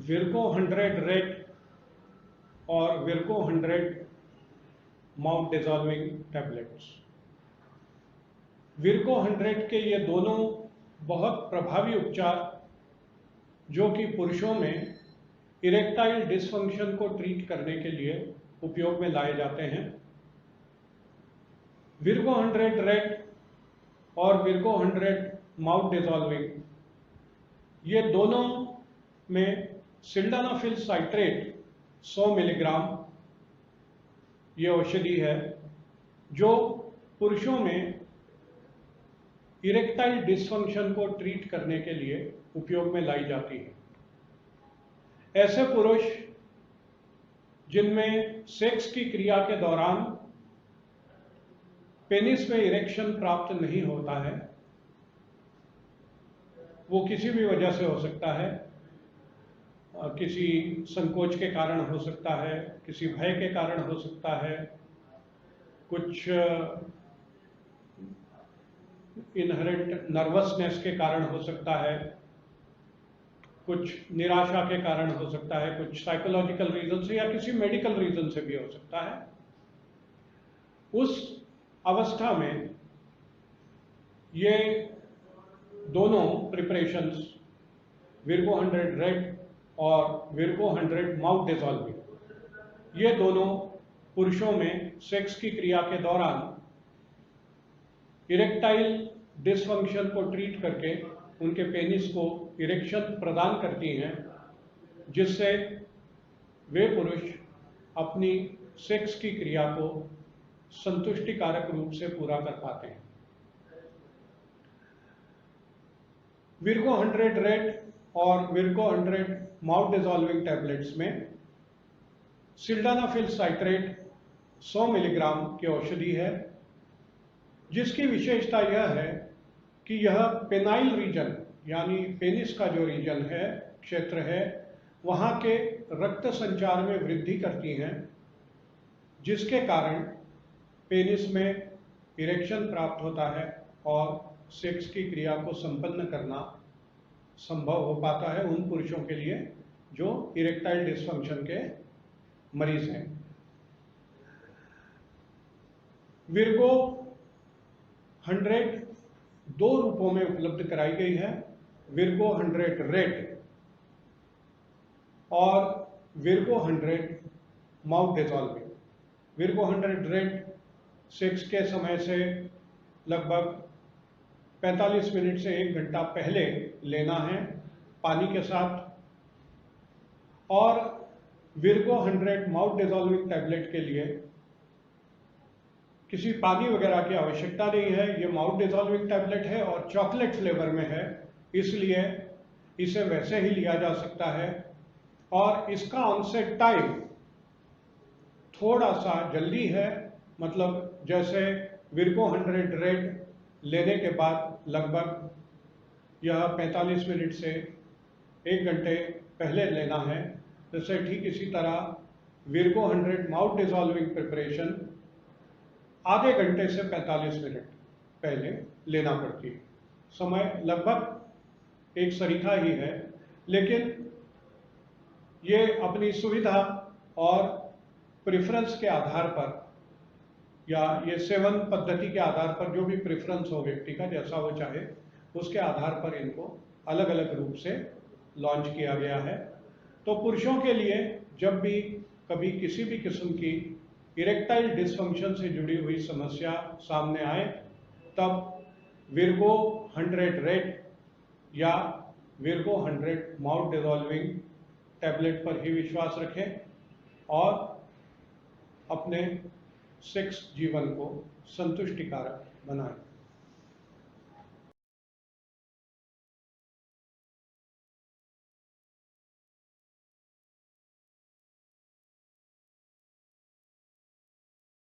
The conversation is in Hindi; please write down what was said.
विर्को 100 रेड और विर्को 100 माउथ डिजॉल्विंग टैबलेट्स। विर्को 100 के ये दोनों बहुत प्रभावी उपचार जो कि पुरुषों में इरेक्टाइल डिसफंक्शन को ट्रीट करने के लिए उपयोग में लाए जाते हैं। विर्को 100 रेड और विर्को 100 माउथ डिजॉल्विंग, ये दोनों में सिल्डेनाफिल साइट्रेट 100 मिलीग्राम ये औषधि है जो पुरुषों में इरेक्टाइल डिसफंक्शन को ट्रीट करने के लिए उपयोग में लाई जाती है। ऐसे पुरुष जिनमें सेक्स की क्रिया के दौरान पेनिस में इरेक्शन प्राप्त नहीं होता है, वो किसी भी वजह से हो सकता है, किसी संकोच के कारण हो सकता है, किसी भय के कारण हो सकता है, कुछ इनहेरेंट नर्वसनेस के कारण हो सकता है, कुछ निराशा के कारण हो सकता है, कुछ साइकोलॉजिकल रीजन से या किसी मेडिकल रीजन से भी हो सकता है। उस अवस्था में ये दोनों प्रिपरेशंस विर्को 100 रेड और विर्को 100 माउथ डिजॉल्विंग, ये दोनों पुरुषों में सेक्स की क्रिया के दौरान इरेक्टाइल डिसफंक्शन को ट्रीट करके उनके पेनिस को इरेक्शन प्रदान करती हैं, जिससे वे पुरुष अपनी सेक्स की क्रिया को संतुष्टिकारक रूप से पूरा कर पाते हैं। विर्को 100 रेड और विर्को 100 माउथ डिजॉल्विंग टैबलेट्स में सिल्डेनाफिल साइट्रेट 100 मिलीग्राम की औषधि है, जिसकी विशेषता यह है कि यह पेनाइल रीजन यानी पेनिस का जो रीजन है, क्षेत्र है, वहाँ के रक्त संचार में वृद्धि करती हैं, जिसके कारण पेनिस में इरेक्शन प्राप्त होता है और सेक्स की क्रिया को संपन्न करना संभव हो पाता है उन पुरुषों के लिए जो इरेक्टाइल डिसफंक्शन के मरीज हैं। विर्को 100 दो रूपों में उपलब्ध कराई गई है, विर्को 100 रेड और विर्को 100 माउथ डिजॉल्विंग। विर्को 100 रेड सेक्स के समय से लगभग 45 मिनट से 1 घंटा पहले लेना है पानी के साथ, और विर्को 100 माउथ डिजॉल्विंग टैबलेट के लिए किसी पानी वगैरह की आवश्यकता नहीं है। ये माउथ डिजॉल्विंग टैबलेट है और चॉकलेट फ्लेवर में है, इसलिए इसे वैसे ही लिया जा सकता है और इसका ऑनसेट टाइम थोड़ा सा जल्दी है, मतलब जैसे विर्को 100 रेड लेने के बाद लगभग यह 45 मिनट से 1 घंटे पहले लेना है, जैसे ठीक इसी तरह विर्को 100 माउथ डिजॉल्विंग प्रिपरेशन आधे घंटे से 45 मिनट पहले लेना पड़ती है। समय लगभग एक सरीखा ही है, लेकिन ये अपनी सुविधा और प्रेफरेंस के आधार पर या ये सेवन पद्धति के आधार पर, जो भी प्रेफरेंस हो व्यक्ति का, जैसा वो चाहे, उसके आधार पर इनको अलग अलग रूप से लॉन्च किया गया है। तो पुरुषों के लिए जब भी कभी किसी भी किस्म की इरेक्टाइल डिसफंक्शन से जुड़ी हुई समस्या सामने आए, तब विर्को 100 रेड या विर्को 100 माउथ डिजॉल्विंग टैबलेट पर ही विश्वास रखें और अपने सेक्स जीवन को संतुष्टिकारक बनाएं।